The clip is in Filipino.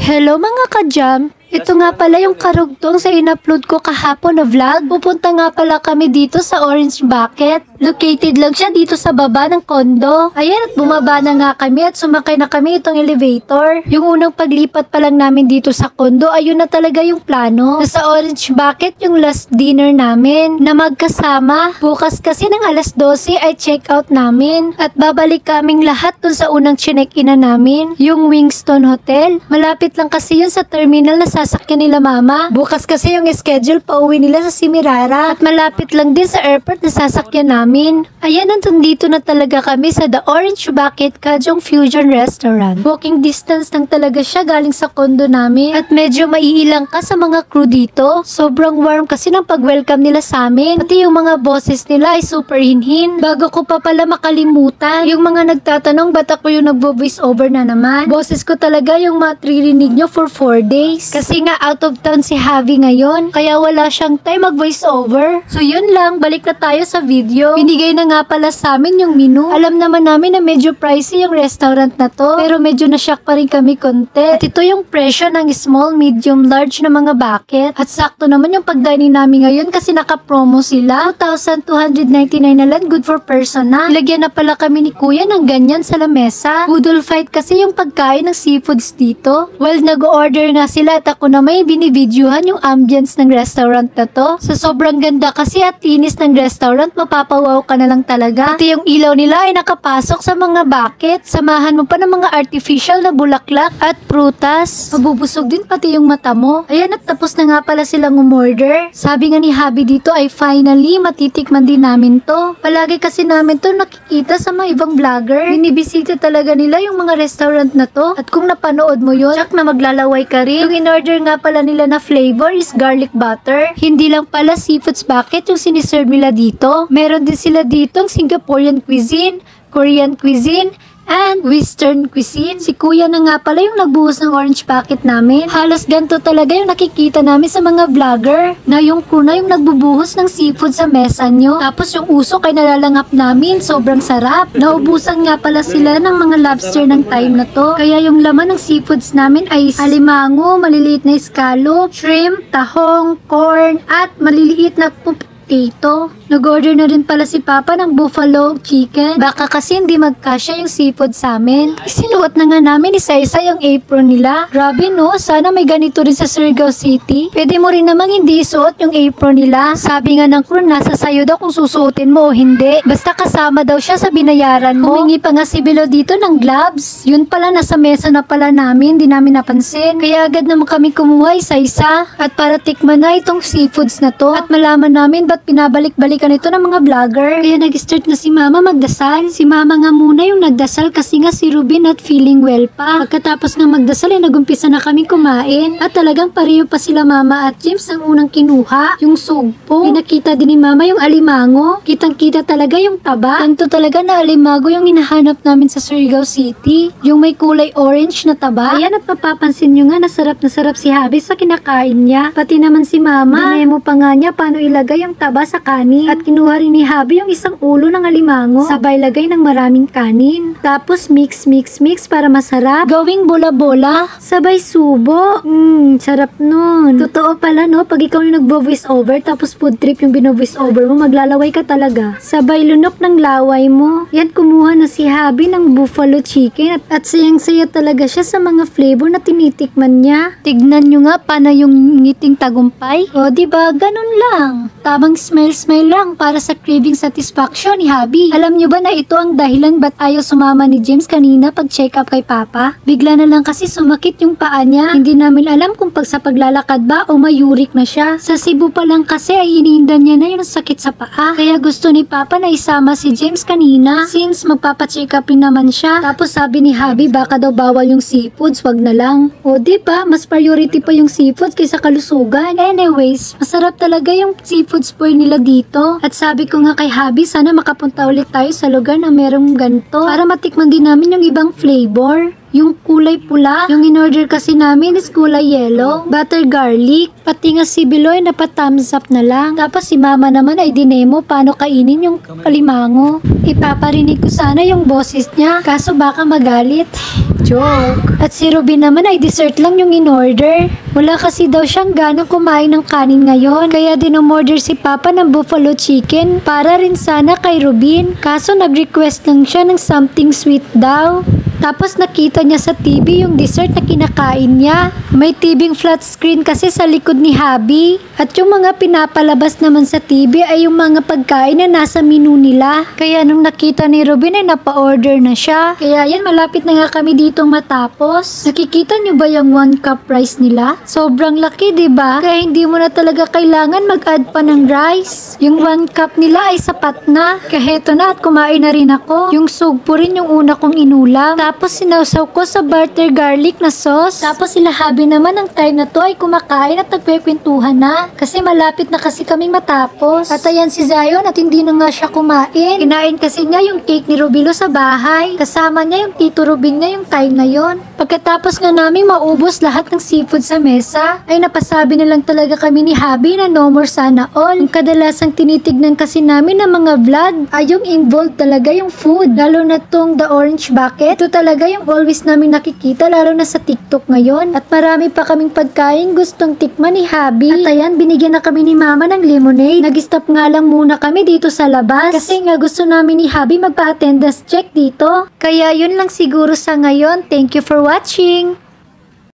Hello mga ka-jam! Ito nga pala yung karugtong sa in-upload ko kahapon na vlog. Pupunta nga pala kami dito sa Orange Bucket. Located lang siya dito sa baba ng kondo. Ayan, at bumaba na nga kami at sumakay na kami itong elevator. Yung unang paglipat pa lang namin dito sa kondo, ayun na talaga yung plano. Nasa Orange Bucket yung last dinner namin na magkasama. Bukas kasi ng alas 12 ay check out namin. At babalik kaming lahat dun sa unang chinek-ina namin, yung Winston Hotel. Malapit lang kasi yun sa terminal na sasakyan nila mama. Bukas kasi yung schedule pauwi nila sa Semirara. At malapit lang din sa airport na sasakyan namin. Ayan, nandito na talaga kami sa The Orange Bucket Kajong Fusion Restaurant. Walking distance lang talaga siya galing sa kondo namin. At medyo maiilang ka sa mga crew dito. Sobrang warm kasi ng pag-welcome nila sa amin. Pati yung mga bosses nila ay super hinhin. Bago ko pa pala makalimutan, yung mga nagtatanong ba't ako yung nagvo-voice over na naman. Bosses ko talaga yung matririnig nyo for 4 days. Kasi nga out of town si Javi ngayon, kaya wala siyang time mag-voice over. So yun lang, balik na tayo sa video. Binigay na nga pala sa amin yung menu. Alam naman namin na medyo pricey yung restaurant na to, pero medyo na-shock pa rin kami konti. At ito yung presyo ng small, medium, large na mga bucket. At sakto naman yung pag-dining namin ngayon kasi naka-promo sila. 2,299 na lang, good for person na. Ilagyan na pala kami ni kuya ng ganyan sa lamesa. Budol fight kasi yung pagkain ng seafoods dito. Well, nag-order nga sila at ako na may binivideohan yung ambience ng restaurant na to. Sa sobrang ganda kasi at linis ng restaurant, mapapawaw ka na lang talaga. Pati yung ilaw nila ay nakapasok sa mga bucket. Samahan mo pa ng mga artificial na bulaklak at prutas. Mabubusog din pati yung mata mo. Ayan, at tapos na nga pala silang umorder. Sabi nga ni Habi dito ay finally matitikman din namin to. Palagi kasi namin to nakikita sa mga ibang vlogger. Binibisita talaga nila yung mga restaurant na to. At kung napanood mo yun, tsak na maglalaway ka rin. Yung in-order nga pala nila na flavor is garlic butter. Hindi lang pala seafoods bucket yung siniserve nila dito. Meron din sila dito ang Singaporean cuisine, Korean cuisine, and Western cuisine. Si kuya na nga pala yung nagbuhos ng orange bucket namin. Halos ganito talaga yung nakikita namin sa mga vlogger, na yung crew na yung nagbubuhos ng seafood sa mesa nyo. Tapos yung usok ay nalalangap namin. Sobrang sarap. Naubusan nga pala sila ng mga lobster ng time na to. Kaya yung laman ng seafoods namin ay alimango, maliliit na scallop, shrimp, tahong, corn, at maliliit na potato. Nag-order na rin pala si Papa ng buffalo chicken. Baka kasi hindi magkasya yung seafood sa amin. Sinuot na nga namin isa-isa yung apron nila. Grabe no, sana may ganito rin sa Surigao City. Pwede mo rin namang hindi isuot yung apron nila. Sabi nga ng crew, nasa sayo daw kung susuotin mo o hindi. Basta kasama daw siya sa binayaran mo. Humingi pa nga si Bilo dito ng gloves. Yun pala, nasa mesa na pala namin, di namin napansin. Kaya agad naman kami kumuha isa-isa. At para tikman na itong seafoods na to. At malaman namin ba't pinabalik-balik ito ng mga vlogger. Kaya nag-start na si Mama magdasal. Si Mama nga muna yung nagdasal kasi nga si Ruben at feeling well pa. Pagkatapos ng magdasal ay nagumpisa na kami kumain. At talagang pareho pa sila Mama at James ang unang kinuha. Yung sugpo. Pinakita din ni Mama yung alimango. Kitang-kita talaga yung taba. Tanto talaga na alimango yung hinahanap namin sa Surigao City. Yung may kulay orange na taba. Ayan, at mapapansin nyo nga na sarap si Habi sa kinakain niya. Pati naman si Mama. Dinemo pa nga niya paano ilagay yung taba sa kanin. At kinuha rin ni Habi yung isang ulo ng alimango. Sabay lagay ng maraming kanin. Tapos mix para masarap. Gawing bola-bola. Sabay subo. Sarap nun. Totoo pala no, pag ikaw yung nagbo-voice over tapos food trip yung bino-voice over mo, maglalaway ka talaga. Sabay lunok ng laway mo. Yan, kumuha na si Habi ng buffalo chicken. At sayang-saya talaga siya sa mga flavor na tinitikman niya. Tignan nyo nga paano yung ngiting tagumpay. O diba, ganun lang. Tamang smile lang para sa craving satisfaction ni Habi. Alam nyo ba na ito ang dahilan ba't ayaw sumama ni James kanina pag check up kay Papa? Bigla na lang kasi sumakit yung paa niya. Hindi namin alam kung sa paglalakad ba o mayurik na siya. Sa Cebu pa lang kasi ay iniindan niya na yung sakit sa paa. Kaya gusto ni Papa na isama si James kanina since magpapacheck up rin naman siya. Tapos sabi ni Habi baka daw bawal yung seafoods, wag na lang. O diba, mas priority pa yung seafoods kaysa kalusugan. Anyways, masarap talaga yung seafood spoil nila dito. At sabi ko nga kay Habi, sana makapunta ulit tayo sa lugar na merong ganito para matikman din namin yung ibang flavor. Yung kulay pula. Yung in-order kasi namin is kulay yellow. Butter garlic. Pati nga si Biloy na pa-thumbs up na lang. Tapos si Mama naman ay dinemo paano kainin yung kalimango. Ipaparinig ko sana yung boses niya. Kaso baka magalit. Joke. At si Ruby naman ay dessert lang yung in-order. Wala kasi daw siyang ganong kumain ng kanin ngayon. Kaya din umorder si Papa ng buffalo chicken para rin sana kay Rubin. Kaso nag-request lang siya ng something sweet daw. Tapos nakita niya sa TV yung dessert na kinakain niya. May TV flat screen kasi sa likod ni Habi. At yung mga pinapalabas naman sa TV ay yung mga pagkain na nasa menu nila. Kaya nung nakita ni Rubin ay napa-order na siya. Kaya yan, malapit na nga kami ditong matapos. Nakikita niyo ba yung 1 cup rice nila? Sobrang laki, 'di ba? Kaya hindi mo na talaga kailangan mag-add pa ng rice. Yung 1 cup nila ay sapat na. Kaya heto na at kumain na rin ako. Yung sugpo rin yung una kong inulam. Tapos sinawsaw ko sa butter garlic na sauce. Tapos sila Habi naman ng time na to ay kumakain at nagkwekwentuhan na. Kasi malapit na kasi kaming matapos. At ayan si Zion at hindi na nga siya kumain. Kinain kasi niya yung cake ni Rubilo sa bahay. Kasama niya yung Tito Rubin niya yung time na yon. Pagkatapos nga namin maubos lahat ng seafood sa mesa, ay napasabi na lang talaga kami ni Habi na no more sana all. Yung kadalasang tinitignan kasi namin ng mga vlog ay yung involved talaga yung food. Lalo na tong The Orange Bucket. Ito talaga yung always namin nakikita lalo na sa TikTok ngayon. At marami pa kaming pagkain gustong tikman ni Habi. At ayan, binigyan na kami ni Mama ng lemonade. Nag-stop nga lang muna kami dito sa labas. Kasi nga gusto namin ni Habi magpa-attendance check dito. Kaya yun lang siguro sa ngayon. Thank you for watching!